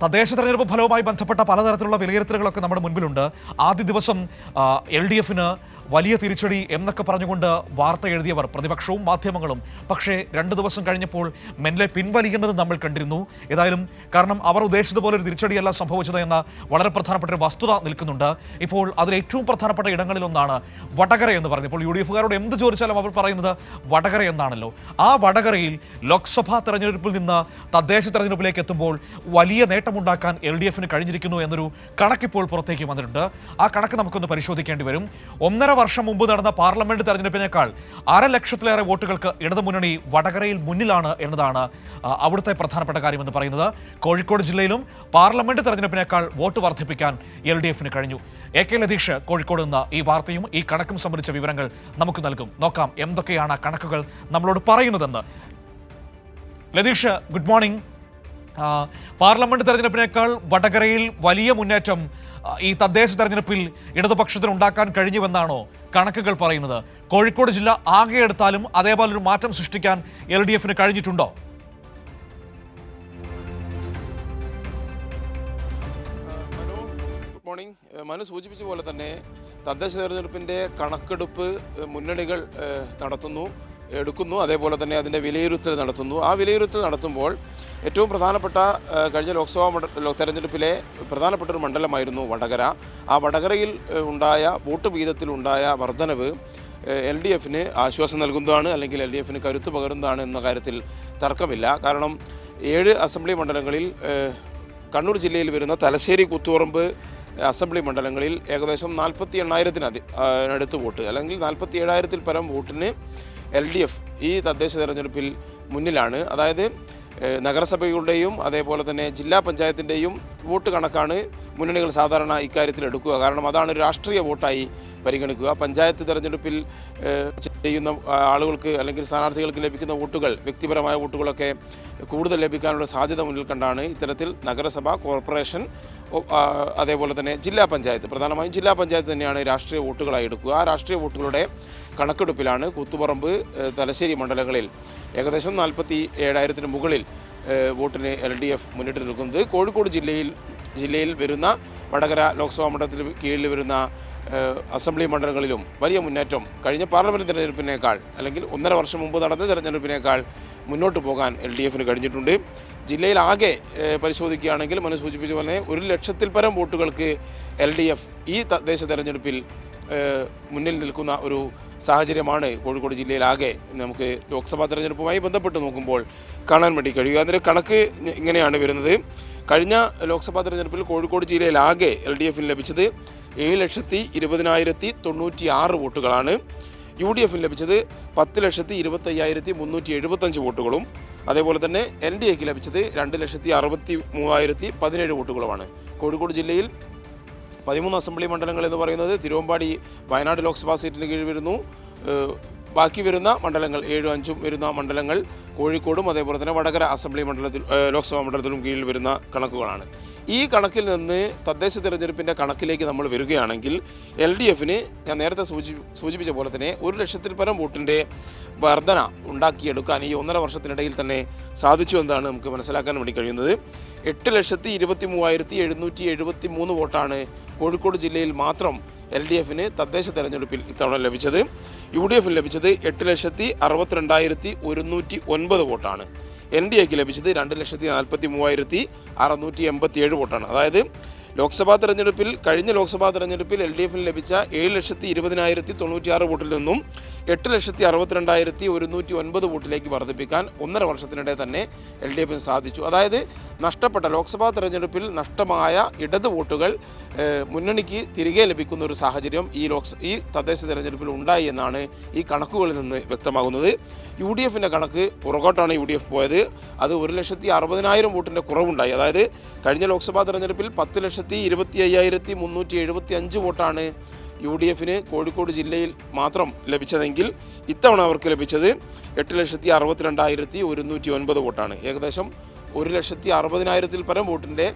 തദ്ദേശ തെരഞ്ഞെടുപ്പ് ഫലവുമായി ബന്ധപ്പെട്ട പലതരത്തിലുള്ള വിലയിരുത്തലുകളൊക്കെ നമ്മുടെ മുൻപിലുണ്ട്. ആദ്യ ദിവസം LDFന് വലിയ തിരിച്ചടി എന്നൊക്കെ പറഞ്ഞുകൊണ്ട് വാർത്ത എഴുതിയവർ പ്രതിപക്ഷവും മാധ്യമങ്ങളും. പക്ഷേ 2 ദിവസം കഴിഞ്ഞപ്പോൾ മെല്ലെ പിൻവലിക്കുന്നത് നമ്മൾ കണ്ടിരുന്നു. ഏതായാലും കാരണം അവർ ഉദ്ദേശിച്ചതുപോലെ ഒരു തിരിച്ചടിയല്ല സംഭവിച്ചത് എന്ന വളരെ പ്രധാനപ്പെട്ട ഒരു വസ്തുത നിൽക്കുന്നുണ്ട്. ഇപ്പോൾ അതിൽ ഏറ്റവും പ്രധാനപ്പെട്ട ഇടങ്ങളിലൊന്നാണ് വടകര എന്ന് പറയുന്നത്. ഇപ്പോൾ UDF-കാരോട് എന്ത് ചോദിച്ചാലും അവർ പറയുന്നത് വടകര എന്നാണല്ലോ. ആ വടകരയിൽ ലോക്സഭാ തെരഞ്ഞെടുപ്പിൽ നിന്ന് തദ്ദേശ തെരഞ്ഞെടുപ്പിലേക്ക് എത്തുമ്പോൾ വലിയ നേട്ടമുണ്ടാക്കാൻ LDFന് കഴിഞ്ഞിരിക്കുന്നു എന്നൊരു കണക്കിപ്പോൾ പുറത്തേക്ക് വന്നിട്ടുണ്ട്. ആ കണക്ക് നമുക്കൊന്ന് പരിശോധിക്കേണ്ടി വരും. 1.5 വർഷം മുമ്പ് നടന്ന പാർലമെന്റ് തെരഞ്ഞെടുപ്പിനേക്കാൾ 1/2 ലക്ഷത്തിലേറെ വോട്ടുകൾക്ക് ഇടതുമുന്നണി വടകരയിൽ മുന്നിലാണ് എന്നതാണ് അവിടുത്തെ പ്രധാനപ്പെട്ട കാര്യമെന്ന് പറയുന്നത്. കോഴിക്കോട് ജില്ലയിലും പാർലമെന്റ് തെരഞ്ഞെടുപ്പിനേക്കാൾ വോട്ട് വർദ്ധിപ്പിക്കാൻ LDFന് കഴിഞ്ഞു. AK ലതീഷ് കോഴിക്കോട് നിന്ന് ഈ വാർത്തയും ഈ കണക്കും സംബന്ധിച്ച വിവരങ്ങൾ നമുക്ക് നൽകും. നോക്കാം എന്തൊക്കെയാണ് കണക്കുകൾ നമ്മളോട് പറയുന്നതെന്ന്. Latheesh, good morning. പാർലമെന്റ് തെരഞ്ഞെടുപ്പിനേക്കാൾ വടകരയിൽ വലിയ മുന്നേറ്റം ഈ തദ്ദേശ തെരഞ്ഞെടുപ്പിൽ ഇടതുപക്ഷത്തിന് ഉണ്ടാക്കാൻ കഴിഞ്ഞുവെന്നാണോ കണക്കുകൾ പറയുന്നത്? കോഴിക്കോട് ജില്ല ആകെ എടുത്താലും അതേപോലൊരു മാറ്റം സൃഷ്ടിക്കാൻ LDFന് കഴിഞ്ഞിട്ടുണ്ടോ? Good morning. മനു സൂചിപ്പിച്ച പോലെ തന്നെ തദ്ദേശ തെരഞ്ഞെടുപ്പിൻ്റെ കണക്കെടുപ്പ് മുന്നണികൾ എടുക്കുന്നു, അതേപോലെ തന്നെ അതിൻ്റെ വിലയിരുത്തൽ നടത്തുന്നു. ആ വിലയിരുത്തൽ നടത്തുമ്പോൾ ഏറ്റവും പ്രധാനപ്പെട്ട കഴിഞ്ഞ ലോക്സഭാ തെരഞ്ഞെടുപ്പിലെ പ്രധാനപ്പെട്ട ഒരു മണ്ഡലമായിരുന്നു വടകര. ആ വടകരയിൽ ഉണ്ടായ വോട്ട് വീതത്തിലുണ്ടായ വർധനവ് LDFന് ആശ്വാസം നൽകുന്നതാണ്, അല്ലെങ്കിൽ LDFന് കരുത്ത് പകരുന്നതാണ് എന്ന കാര്യത്തിൽ തർക്കമില്ല. കാരണം 7 അസംബ്ലി മണ്ഡലങ്ങളിൽ കണ്ണൂർ ജില്ലയിൽ വരുന്ന തലശ്ശേരി, കൂത്തുപറമ്പ് അസംബ്ലി മണ്ഡലങ്ങളിൽ ഏകദേശം 48,000-അടുത്ത് വോട്ട്, അല്ലെങ്കിൽ 47,000-ൽ പരം വോട്ടിന് LDF ഈ തദ്ദേശ തെരഞ്ഞെടുപ്പിൽ മുന്നിലാണ്. അതായത് നഗരസഭകളുടെയും അതേപോലെ തന്നെ ജില്ലാ പഞ്ചായത്തിൻ്റെയും വോട്ട് കണക്കാണ് മുന്നണികൾ സാധാരണ ഇക്കാര്യത്തിൽ എടുക്കുക. കാരണം അതാണ് രാഷ്ട്രീയ വോട്ടായി പരിഗണിക്കുക. പഞ്ചായത്ത് തെരഞ്ഞെടുപ്പിൽ ചെയ്യുന്ന ആളുകൾക്ക് അല്ലെങ്കിൽ സ്ഥാനാർത്ഥികൾക്ക് ലഭിക്കുന്ന വോട്ടുകൾ, വ്യക്തിപരമായ വോട്ടുകളൊക്കെ കൂടുതൽ ലഭിക്കാനുള്ള സാധ്യത മുന്നിൽ കണ്ടാണ് ഇത്തരത്തിൽ നഗരസഭ, കോർപ്പറേഷൻ, അതേപോലെ തന്നെ ജില്ലാ പഞ്ചായത്ത്, പ്രധാനമായും ജില്ലാ പഞ്ചായത്ത് തന്നെയാണ് രാഷ്ട്രീയ വോട്ടുകളായി എടുക്കുക. ആ രാഷ്ട്രീയ വോട്ടുകളുടെ കണക്കെടുപ്പിലാണ് കൂത്തുപറമ്പ്, തലശ്ശേി മണ്ഡലങ്ങളിൽ ഏകദേശം 47,000-ന് മുകളിൽ വോട്ടിന് LDF മുന്നിട്ട് നിൽക്കുന്നത്. കോഴിക്കോട് ജില്ലയിൽ വരുന്ന വടകര ലോക്സഭാ മണ്ഡലത്തിൽ കീഴിൽ വരുന്ന അസംബ്ലി മണ്ഡലങ്ങളിലും വലിയ മുന്നേറ്റം കഴിഞ്ഞ പാർലമെൻറ്റ് തെരഞ്ഞെടുപ്പിനേക്കാൾ, അല്ലെങ്കിൽ 1.5 വർഷം മുമ്പ് നടന്ന തെരഞ്ഞെടുപ്പിനേക്കാൾ മുന്നോട്ട് പോകാൻ LDFന് കഴിഞ്ഞിട്ടുണ്ട്. ജില്ലയിൽ ആകെ പരിശോധിക്കുകയാണെങ്കിൽ മനു സൂചിപ്പിച്ച പോലെ 1 ലക്ഷത്തിൽ പരം വോട്ടുകൾക്ക് LDF ഈ തദ്ദേശ തെരഞ്ഞെടുപ്പിൽ മുന്നിൽ നിൽക്കുന്ന ഒരു സാഹചര്യമാണ് കോഴിക്കോട് ജില്ലയിലാകെ നമുക്ക് ലോക്സഭാ തെരഞ്ഞെടുപ്പുമായി ബന്ധപ്പെട്ട് നോക്കുമ്പോൾ കാണാൻ വേണ്ടി കഴിയുക. അതിൻ്റെ കണക്ക് ഇങ്ങനെയാണ് വരുന്നത്. കഴിഞ്ഞ ലോക്സഭാ തെരഞ്ഞെടുപ്പിൽ കോഴിക്കോട് ജില്ലയിലാകെ LDFന് ലഭിച്ചത് 7,20,096 വോട്ടുകളാണ്. UDFന് ലഭിച്ചത് 10,25,375 വോട്ടുകളും, അതേപോലെ തന്നെ NDAക്ക് ലഭിച്ചത് 2,63,017 വോട്ടുകളുമാണ്. കോഴിക്കോട് ജില്ലയിൽ 13 അസംബ്ലി മണ്ഡലങ്ങൾ എന്ന് പറയുന്നത് തിരുവമ്പാടി, വയനാട് ലോക്സഭാ സീറ്റിന് കീഴിൽ വരുന്നു. ബാക്കി വരുന്ന മണ്ഡലങ്ങൾ 7-5 വരുന്ന മണ്ഡലങ്ങൾ കോഴിക്കോടും അതേപോലെ തന്നെ വടകര അസംബ്ലി മണ്ഡലത്തിൽ, ലോക്സഭാ മണ്ഡലത്തിലും കീഴിൽ വരുന്ന കണക്കുകളാണ്. ഈ കണക്കിൽ നിന്ന് തദ്ദേശ തെരഞ്ഞെടുപ്പിൻ്റെ കണക്കിലേക്ക് നമ്മൾ വരികയാണെങ്കിൽ LDFന് ഞാൻ നേരത്തെ സൂചിപ്പിച്ച പോലെ തന്നെ 1 ലക്ഷത്തിൽ പരം വോട്ടിൻ്റെ വർധന ഉണ്ടാക്കിയെടുക്കാൻ ഈ 1.5 വർഷത്തിനിടയിൽ തന്നെ സാധിച്ചു എന്നാണ് നമുക്ക് മനസ്സിലാക്കാൻ വേണ്ടി കഴിയുന്നത്. 8,23,773 വോട്ടാണ് കോഴിക്കോട് ജില്ലയിൽ മാത്രം LDFന് തദ്ദേശ തെരഞ്ഞെടുപ്പിൽ ഇത്തവണ ലഭിച്ചത്. UDFന് ലഭിച്ചത് 8,62,109 വോട്ടാണ്. NDAക്ക് ലഭിച്ചത് 2,43,687 വോട്ടാണ്. അതായത് കഴിഞ്ഞ ലോക്സഭാ തെരഞ്ഞെടുപ്പിൽ LDFന് ലഭിച്ച 7,20,096 വോട്ടിൽ നിന്നും 8,62,109 വോട്ടിലേക്ക് വർദ്ധിപ്പിക്കാൻ 1.5 വർഷത്തിനിടെ തന്നെ LDFന് സാധിച്ചു. അതായത് നഷ്ടപ്പെട്ട ലോക്സഭാ തെരഞ്ഞെടുപ്പിൽ നഷ്ടമായ ഇടത് വോട്ടുകൾ മുന്നണിക്ക് തിരികെ ലഭിക്കുന്ന ഒരു സാഹചര്യം ഈ തദ്ദേശ തെരഞ്ഞെടുപ്പിൽ ഉണ്ടായി എന്നാണ് ഈ കണക്കുകളിൽ നിന്ന് വ്യക്തമാകുന്നത്. UDFൻ്റെ കണക്ക് പുറകോട്ടാണ് UDF പോയത്. അത് 1,60,000 വോട്ടിൻ്റെ കുറവുണ്ടായി. അതായത് കഴിഞ്ഞ ലോക്സഭാ തെരഞ്ഞെടുപ്പിൽ 10,25,375 വോട്ടാണ് UDFന് കോഴിക്കോട് ജില്ലയിൽ മാത്രം ലഭിച്ചതെങ്കിൽ ഇത്തവണ അവർക്ക് ലഭിച്ചത് 8,62,109 വോട്ടാണ്. ഏകദേശം 1,60,000-ൽ പരം വോട്ടിൻ്റെ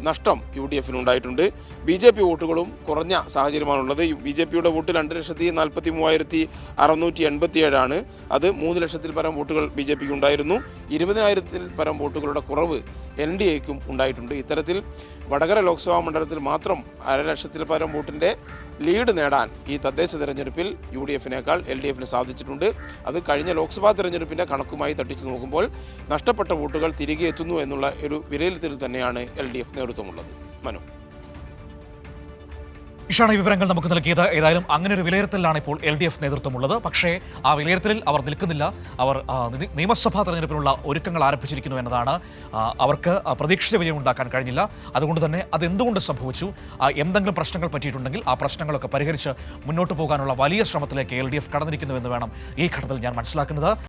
നഷ്ടം UDF ഉണ്ടായിട്ടുണ്ട്. BJP വോട്ടുകളും കുറഞ്ഞ സാഹചര്യമാണുള്ളത്. BJPയുടെ വോട്ട് 2,43,687 അത് 3 ലക്ഷത്തിൽ പരം വോട്ടുകൾ BJPക്ക് ഉണ്ടായിരുന്നു. 20,000-ൽ പരം വോട്ടുകളുടെ കുറവ് NDAയ്ക്കും ഉണ്ടായിട്ടുണ്ട്. ഇത്തരത്തിൽ വടകര ലോക്സഭാ മണ്ഡലത്തിൽ മാത്രം 1.5 ലക്ഷത്തിൽ പരം വോട്ടിൻ്റെ ലീഡ് നേടാൻ ഈ തദ്ദേശ തെരഞ്ഞെടുപ്പിൽ UDFനേക്കാൾ LDFന് സാധിച്ചിട്ടുണ്ട്. അത് കഴിഞ്ഞ ലോക്സഭാ തെരഞ്ഞെടുപ്പിൻ്റെ കണക്കുമായി തട്ടിച്ചു നോക്കുമ്പോൾ നഷ്ടപ്പെട്ട വോട്ടുകൾ തിരികെ എത്തുന്നു എന്നുള്ള ഒരു വിലയിരുത്തൽ തന്നെയാണ് LDF നേതൃത്വമുള്ളത്. മനു, ഇഷാണ് ഈ വിവരങ്ങൾ നമുക്ക് നൽകിയത്. ഏതായാലും അങ്ങനെ ഒരു വിലയിരുത്തലിലാണ് ഇപ്പോൾ LDF നേതൃത്വമുള്ളത്. പക്ഷേ ആ വിലയിരുത്തലിൽ അവർ നിൽക്കുന്നില്ല. അവർ നിയമസഭാ തെരഞ്ഞെടുപ്പിനുള്ള ഒരുക്കങ്ങൾ ആരംഭിച്ചിരിക്കുന്നു എന്നതാണ്. അവർക്ക് പ്രതീക്ഷിച്ച വിജയം ഉണ്ടാക്കാൻ കഴിഞ്ഞില്ല. അതുകൊണ്ട് തന്നെ അതെന്തുകൊണ്ട് സംഭവിച്ചു, എന്തെങ്കിലും പ്രശ്നങ്ങൾ പറ്റിയിട്ടുണ്ടെങ്കിൽ ആ പ്രശ്നങ്ങളൊക്കെ പരിഹരിച്ച് മുന്നോട്ട് പോകാനുള്ള വലിയ ശ്രമത്തിലേക്ക് LDF കടന്നിരിക്കുന്നു എന്ന് വേണം ഈ ഘട്ടത്തിൽ ഞാൻ മനസ്സിലാക്കുന്നത്.